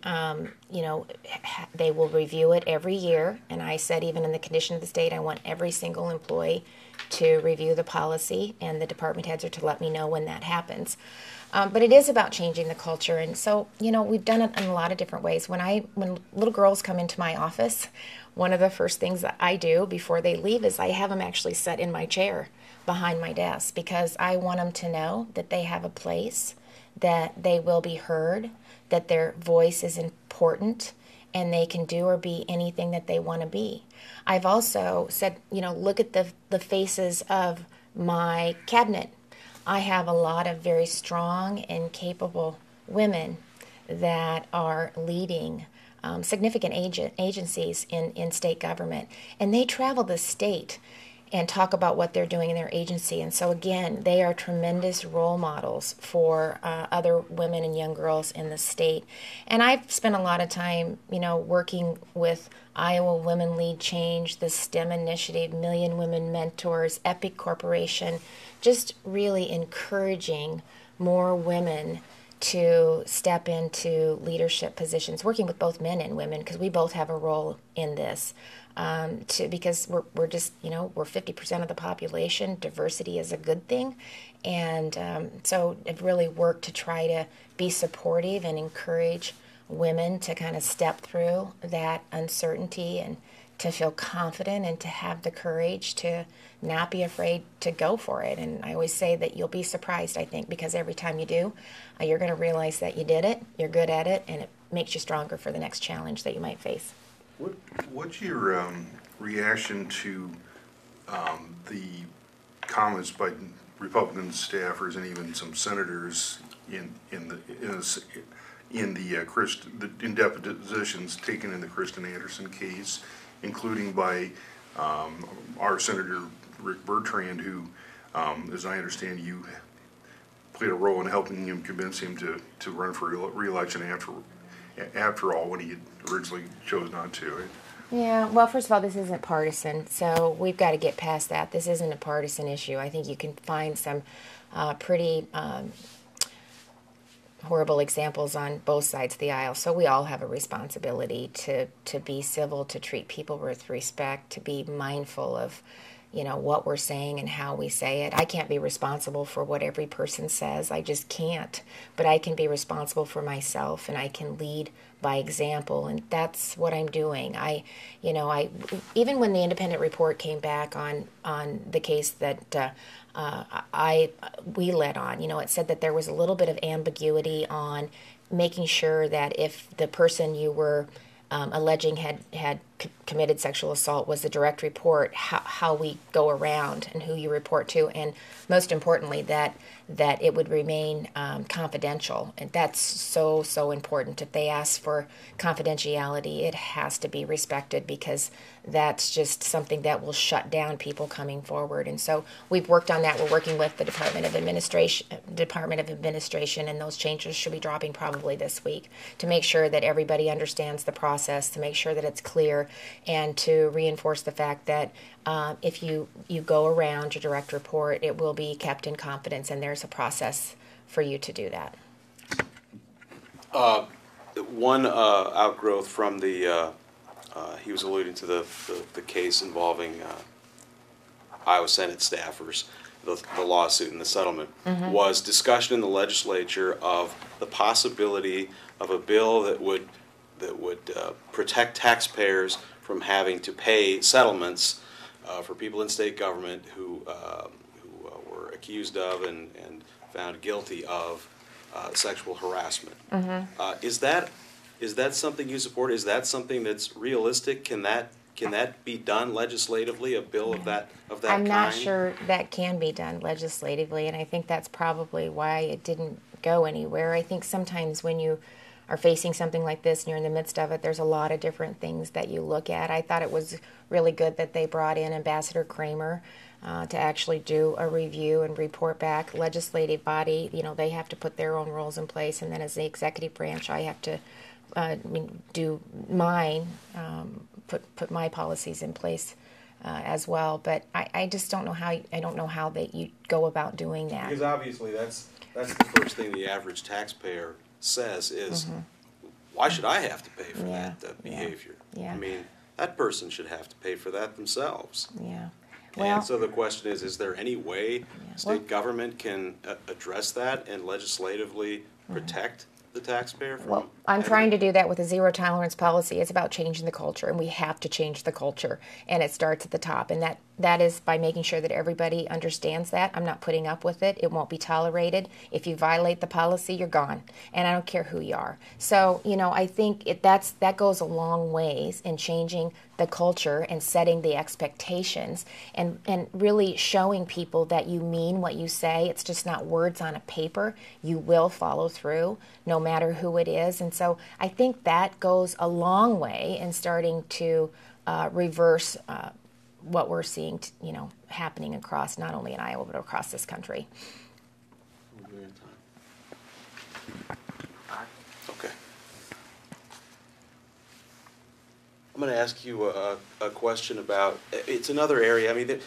they will review it every year. And I said, even in the condition of the state, I want every single employee to review the policy, and the department heads are to let me know when that happens. But it is about changing the culture. And so, we've done it in a lot of different ways. When little girls come into my office, one of the first things that I do before they leave is I have them actually sit in my chair behind my desk, because I want them to know that they have a place, that they will be heard, that their voice is important, and they can do or be anything that they want to be. I've also said, look at the faces of my cabinet. I have a lot of very strong and capable women that are leading significant agencies in state government, and they travel the state and talk about what they're doing in their agency. And so again, they are tremendous role models for other women and young girls in the state. And I've spent a lot of time, working with Iowa Women Lead Change, the STEM Initiative, Million Women Mentors, Epic Corporation, just really encouraging more women to step into leadership positions, working with both men and women, because we both have a role in this. Because we're just, we're 50% of the population. Diversity is a good thing. And so I've really worked to try to be supportive and encourage women to kind of step through that uncertainty and to feel confident and to have the courage to not be afraid to go for it. And I always say that you'll be surprised, I think, because every time you do, you're going to realize that you did it, you're good at it, and it makes you stronger for the next challenge that you might face. What's your reaction to the comments by Republican staffers and even some senators in depositions taken in the Kristen Anderson case, including by our Senator Rick Bertrand, who, as I understand, you played a role in helping him convince him to run for re-election after all, when he originally chose not to, right? Yeah, well, first of all, this isn't partisan, so we've got to get past that. This isn't a partisan issue. I think you can find some pretty horrible examples on both sides of the aisle. So we all have a responsibility to be civil, to treat people with respect, to be mindful of, what we're saying and how we say it. I can't be responsible for what every person says. I just can't. But I can be responsible for myself, and I can lead by example, and that's what I'm doing. I even when the independent report came back on the case that we led on, it said that there was a little bit of ambiguity on making sure that if the person you were alleging had committed sexual assault was the direct report, how we go around and who you report to, and most importantly that it would remain confidential. And that's so important. If they ask for confidentiality, it has to be respected, because that's just something that will shut down people coming forward. And so we've worked on that. We're working with the Department of Administration, and those changes should be dropping probably this week, to make sure that everybody understands the process, to make sure that it's clear, and to reinforce the fact that if you go around your direct report, it will be kept in confidence, and there's a process for you to do that. One outgrowth from the, he was alluding to the case involving Iowa Senate staffers, the lawsuit and the settlement, was discussion in the legislature of the possibility of a bill that would protect taxpayers from having to pay settlements for people in state government who were accused of and found guilty of sexual harassment. Is that something you support? Is that something that's realistic? Can that be done legislatively? A bill of that kind? I'm not sure that can be done legislatively, and I think that's probably why it didn't go anywhere. I think sometimes when you are facing something like this and you're in the midst of it, there's a lot of different things that you look at. I thought it was really good that they brought in Ambassador Kramer to actually do a review and report back. Legislative body, they have to put their own rules in place, and then as the executive branch, I have to do mine, put my policies in place as well. But I just don't know how that you go about doing that. Because obviously that's the first thing the average taxpayer says is, why should I have to pay for that behavior? Yeah. I mean, that person should have to pay for that themselves. Yeah. And so the question is there any way state government can address that and legislatively protect the taxpayer from? Well, I'm trying to do that with a zero tolerance policy. It's about changing the culture, and we have to change the culture, and it starts at the top, and that is by making sure that everybody understands that. I'm not putting up with it. It won't be tolerated. If you violate the policy, you're gone, and I don't care who you are. So, I think that goes a long ways in changing the culture and setting the expectations and really showing people that you mean what you say. It's just not words on a paper. You will follow through no matter who it is. And so I think that goes a long way in starting to reverse what we're seeing, happening across, not only in Iowa, but across this country. Okay. I'm going to ask you a question about, it's another area. I mean,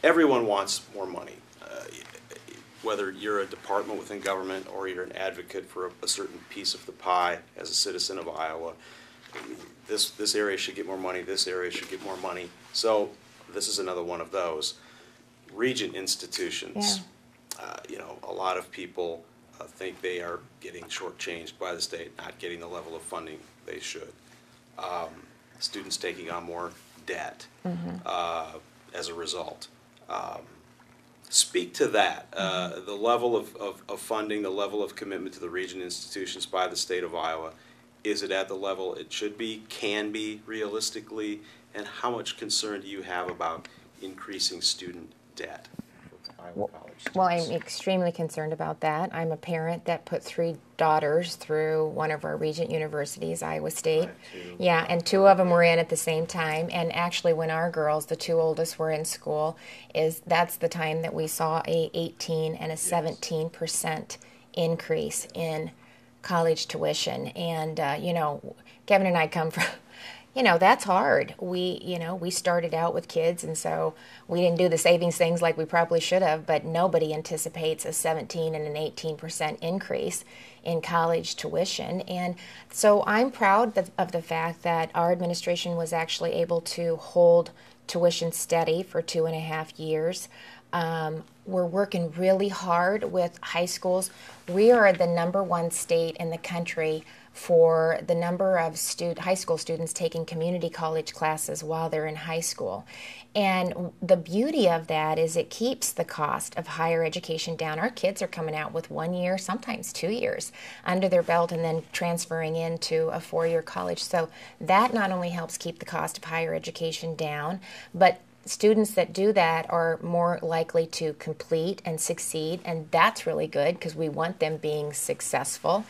everyone wants more money, whether you're a department within government or you're an advocate for a certain piece of the pie as a citizen of Iowa. This area should get more money, this area should get more money. So this is another one of those. Regent institutions, a lot of people think they are getting shortchanged by the state, not getting the level of funding they should. Students taking on more debt as a result. Speak to that, the level of funding, the level of commitment to the Regent institutions by the state of Iowa. Is it at the level it should be, can be realistically, and how much concern do you have about increasing student debt with Iowa college students? Well, I'm extremely concerned about that. I'm a parent that put 3 daughters through one of our Regent universities, Iowa State. Yeah, and 2 of them were in at the same time. And actually, when our girls, the 2 oldest, were in school, that's the time that we saw a 18 and a 17% increase in college tuition. And Kevin and I come from, that's hard. We started out with kids, and so we didn't do the savings things like we probably should have, but nobody anticipates a 17 and an 18% increase in college tuition. And so I'm proud of the fact that our administration was actually able to hold tuition steady for 2.5 years. We're working really hard with high schools. We are the #1 state in the country for the number of high school students taking community college classes while they're in high school. And the beauty of that is it keeps the cost of higher education down. Our kids are coming out with 1 year, sometimes 2 years under their belt and then transferring into a 4-year college. So that not only helps keep the cost of higher education down, but students that do that are more likely to complete and succeed, and that's really good because we want them being successful.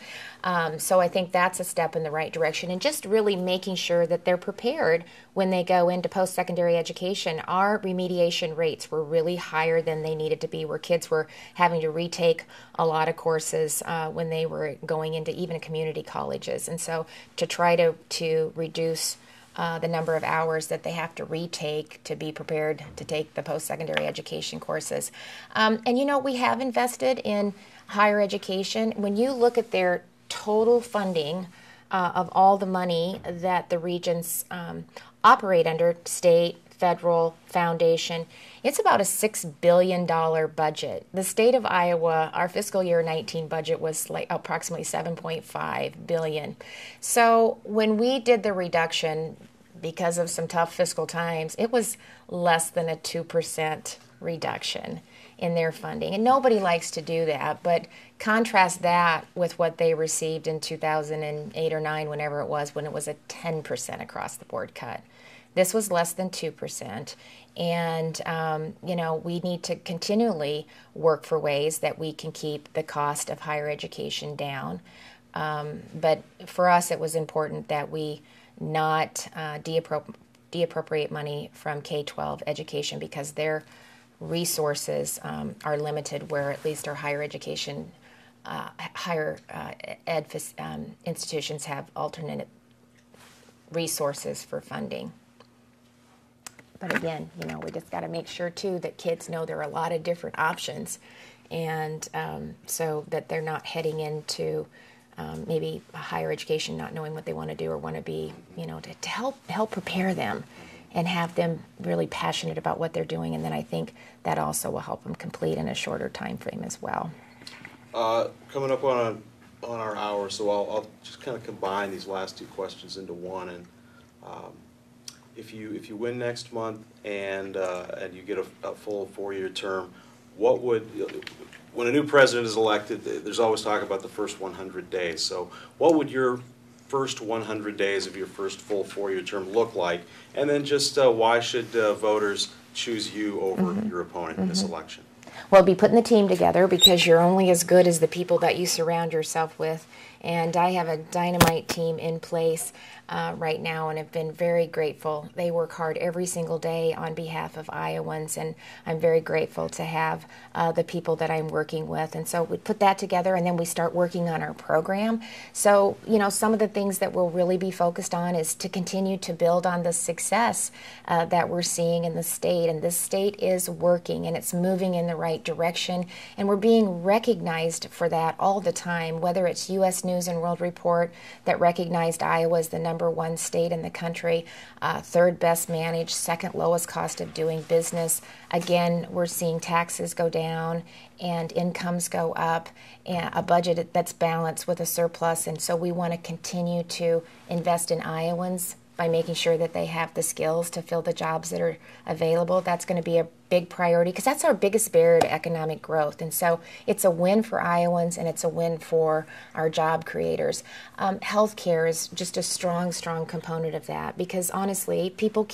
So I think that's a step in the right direction, and just really making sure that they're prepared when they go into post-secondary education. Our remediation rates were really higher than they needed to be, where kids were having to retake a lot of courses when they were going into even community colleges. And so to try to reduce the number of hours that they have to retake to be prepared to take the post-secondary education courses. And we have invested in higher education. When you look at their total funding of all the money that the regions operate under, state, federal, foundation, it's about a $6 billion budget. The state of Iowa, our fiscal year 19 budget was like approximately $7.5 billion. So when we did the reduction, because of some tough fiscal times, it was less than a 2% reduction in their funding. And nobody likes to do that, but contrast that with what they received in 2008 or 9, whenever it was, when it was a 10% across the board cut. This was less than 2%. And, we need to continually work for ways that we can keep the cost of higher education down. But for us, it was important that we not deappropriate money from K-12 education, because their resources are limited, where at least our higher education higher institutions have alternate resources for funding. But again, we just got to make sure too that kids know there are a lot of different options, and so that they're not heading into maybe a higher education not knowing what they want to do or want to be, to help prepare them and have them really passionate about what they're doing. And then I think that also will help them complete in a shorter time frame as well. Coming up on our hour, so I'll just kind of combine these last two questions into one. And if you win next month and you get a full 4-year term, when a new president is elected, there's always talk about the first 100 days. So what would your first 100 days of your first full 4-year term look like? And then just why should voters choose you over your opponent in this election? Well, be putting the team together, because you're only as good as the people that you surround yourself with. And I have a dynamite team in place right now, and have been very grateful. They work hard every single day on behalf of Iowans, and I'm very grateful to have the people that I'm working with. And so we put that together, and then we start working on our program. So, some of the things that we'll really be focused on is to continue to build on the success that we're seeing in the state. And this state is working, and it's moving in the right direction, and we're being recognized for that all the time, whether it's U.S. News and World Report that recognized Iowa as the #1 state in the country, third best managed, second lowest cost of doing business. Again, we're seeing taxes go down and incomes go up, and a budget that's balanced with a surplus. And so we want to continue to invest in Iowans by making sure that they have the skills to fill the jobs that are available. That's going to be a big priority, because that's our biggest barrier to economic growth. And so it's a win for Iowans, and it's a win for our job creators. Healthcare is just a strong component of that, because honestly, people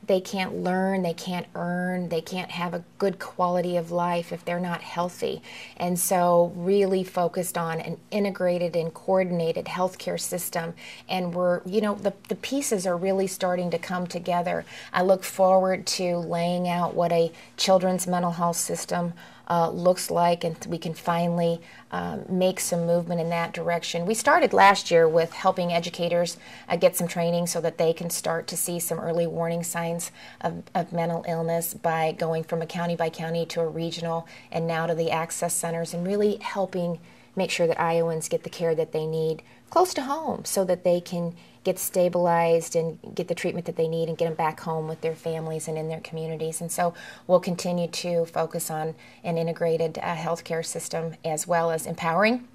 they can't learn, they can't earn, they can't have a good quality of life if they're not healthy. And so really focused on an integrated and coordinated healthcare system. And we're, the pieces are really starting to come together. I look forward to laying out what a children's mental health system looks like, and we can finally make some movement in that direction. We started last year with helping educators get some training so that they can start to see some early warning signs of mental illness by going from a county by county to a regional, and now to the access centers, and really helping make sure that Iowans get the care that they need close to home so that they can get stabilized and get the treatment that they need and get them back home with their families and in their communities. And so we'll continue to focus on an integrated healthcare system, as well as empowering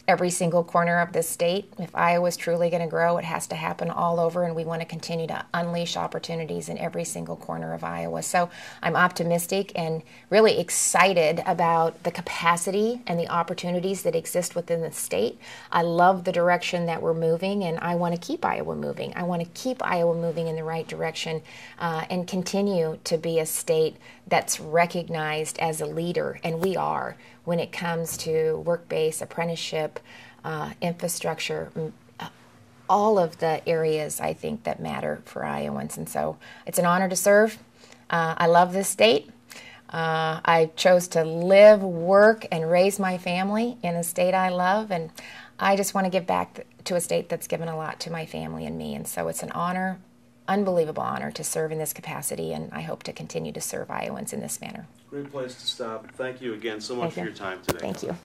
every single corner of the state. If Iowa is truly going to grow, it has to happen all over, and we want to continue to unleash opportunities in every single corner of Iowa. So I'm optimistic and really excited about the capacity and the opportunities that exist within the state. I love the direction that we're moving, and I want to keep Iowa moving. I want to keep Iowa moving in the right direction and continue to be a state that's recognized as a leader, and we are, when it comes to work-based apprenticeship, infrastructure, all of the areas I think that matter for Iowans. And so it's an honor to serve. I love this state. I chose to live, work, and raise my family in a state I love, and I just want to give back to a state that's given a lot to my family and me. And so it's an honor, unbelievable honor, to serve in this capacity, and I hope to continue to serve Iowans in this manner. Great place to stop. Thank you again so much for your time today. Thank you.